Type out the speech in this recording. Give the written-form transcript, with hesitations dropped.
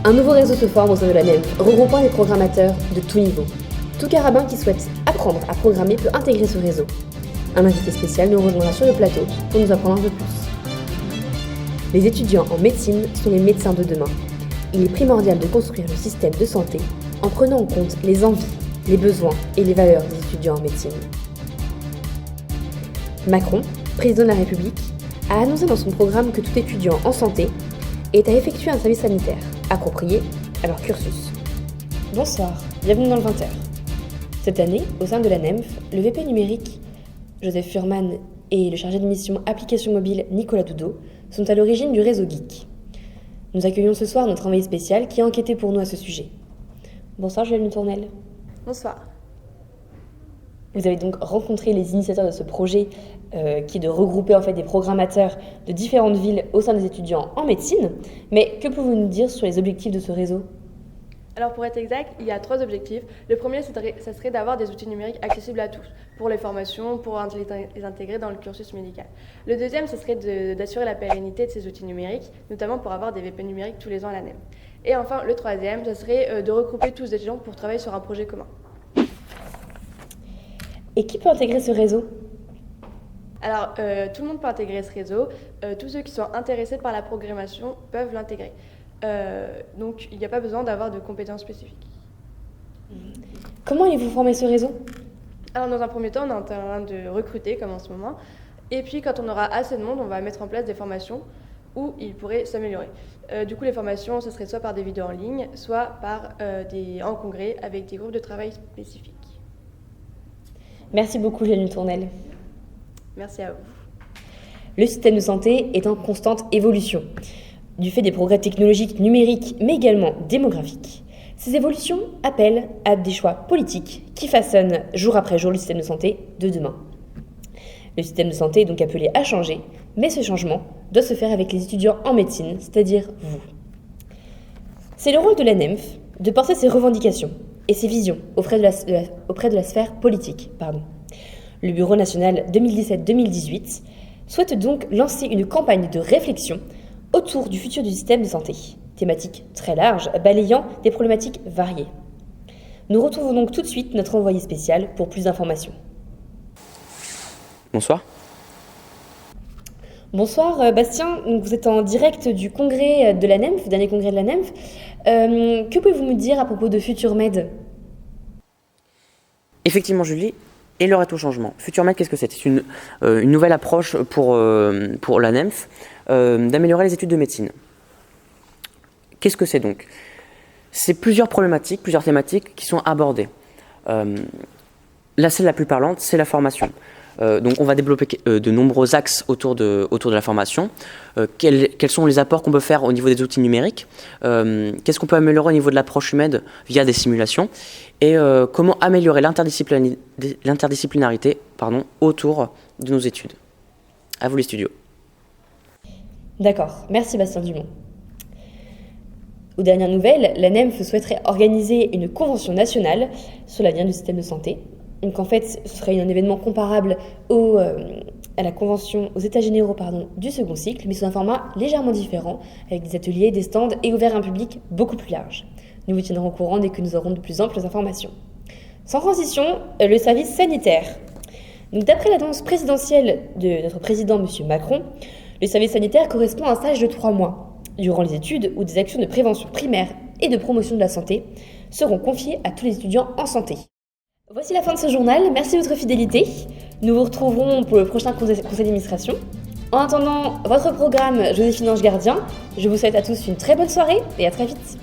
Un nouveau réseau se forme au sein de la NEMF, regroupant des programmateurs de tous niveaux. Tout carabin qui souhaite apprendre à programmer peut intégrer ce réseau. Un invité spécial nous rejoindra sur le plateau pour nous apprendre un peu plus. Les étudiants en médecine sont les médecins de demain. Il est primordial de construire le système de santé en prenant en compte les envies, les besoins et les valeurs des étudiants en médecine. Macron, président de la République, a annoncé dans son programme que tout étudiant en santé est à effectuer un service sanitaire approprié à leur cursus. Bonsoir, bienvenue dans le 20h. Cette année, au sein de la NEMF, le VP numérique Joseph Furman et le chargé de mission application mobile Nicolas Doudot sont à l'origine du réseau Geek. Nous accueillons ce soir notre envoyé spécial qui a enquêté pour nous à ce sujet. Bonsoir Juliette Tournel. Bonsoir. Vous avez donc rencontré les initiateurs de ce projet qui est de regrouper en fait des programmateurs de différentes villes au sein des étudiants en médecine. Mais que pouvez-vous nous dire sur les objectifs de ce réseau ? Alors pour être exact, il y a 3 objectifs. Le premier, ça serait d'avoir des outils numériques accessibles à tous, pour les formations, pour les intégrer dans le cursus médical. Le deuxième, ce serait d'assurer la pérennité de ces outils numériques, notamment pour avoir des VP numériques tous les ans à la NEM. Et enfin, le troisième, ce serait de regrouper tous les étudiants pour travailler sur un projet commun. Et qui peut intégrer ce réseau ? Alors, tout le monde peut intégrer ce réseau. Tous ceux qui sont intéressés par la programmation peuvent l'intégrer. Donc, il n'y a pas besoin d'avoir de compétences spécifiques. Comment allez-vous former ce réseau ? Alors, dans un premier temps, on est en train de recruter, comme en ce moment. Et puis, quand on aura assez de monde, on va mettre en place des formations où ils pourraient s'améliorer. Du coup, les formations, ce serait soit par des vidéos en ligne, soit en congrès avec des groupes de travail spécifiques. Merci beaucoup, Juliette Tournel. Merci à vous. Le système de santé est en constante évolution, du fait des progrès technologiques, numériques, mais également démographiques. Ces évolutions appellent à des choix politiques qui façonnent jour après jour le système de santé de demain. Le système de santé est donc appelé à changer, mais ce changement doit se faire avec les étudiants en médecine, c'est-à-dire vous. C'est le rôle de la NEMF de porter ses revendications et ses visions auprès de la sphère politique. Le Bureau national 2017-2018 souhaite donc lancer une campagne de réflexion autour du futur du système de santé, thématique très large, balayant des problématiques variées. Nous retrouvons donc tout de suite notre envoyé spécial pour plus d'informations. Bonsoir. Bonsoir Bastien, vous êtes en direct du congrès de la NEMF, dernier congrès de la NEMF. Que pouvez-vous me dire à propos de FuturMed ? Effectivement Julie, et l'heure est au changement. FuturMed, qu'est-ce que c'est ? C'est une nouvelle approche pour la NEMF d'améliorer les études de médecine. Qu'est-ce que c'est donc ? C'est plusieurs problématiques, plusieurs thématiques qui sont abordées. Celle la plus parlante, c'est la formation. Donc on va développer de nombreux axes autour de la formation. Quels sont les apports qu'on peut faire au niveau des outils numériques ? Qu'est-ce qu'on peut améliorer au niveau de l'approche humaine via des simulations ? Et comment améliorer l'interdisciplinarité autour de nos études. À vous les studios. D'accord, merci Bastien Dumont. Aux dernières nouvelles, la NEMF souhaiterait organiser une convention nationale sur l'avenir du système de santé. Donc en fait, ce serait un événement comparable à la convention aux états généraux du second cycle, mais sous un format légèrement différent, avec des ateliers, des stands et ouvert à un public beaucoup plus large. Nous vous tiendrons au courant dès que nous aurons de plus amples informations. Sans transition, le service sanitaire. Donc d'après l'annonce présidentielle de notre président M. Macron, le service sanitaire correspond à un stage de 3 mois, durant les études où des actions de prévention primaire et de promotion de la santé seront confiées à tous les étudiants en santé. Voici la fin de ce journal, merci de votre fidélité. Nous vous retrouverons pour le prochain conseil d'administration. En attendant votre programme Joséphine Ange Gardien, je vous souhaite à tous une très bonne soirée et à très vite.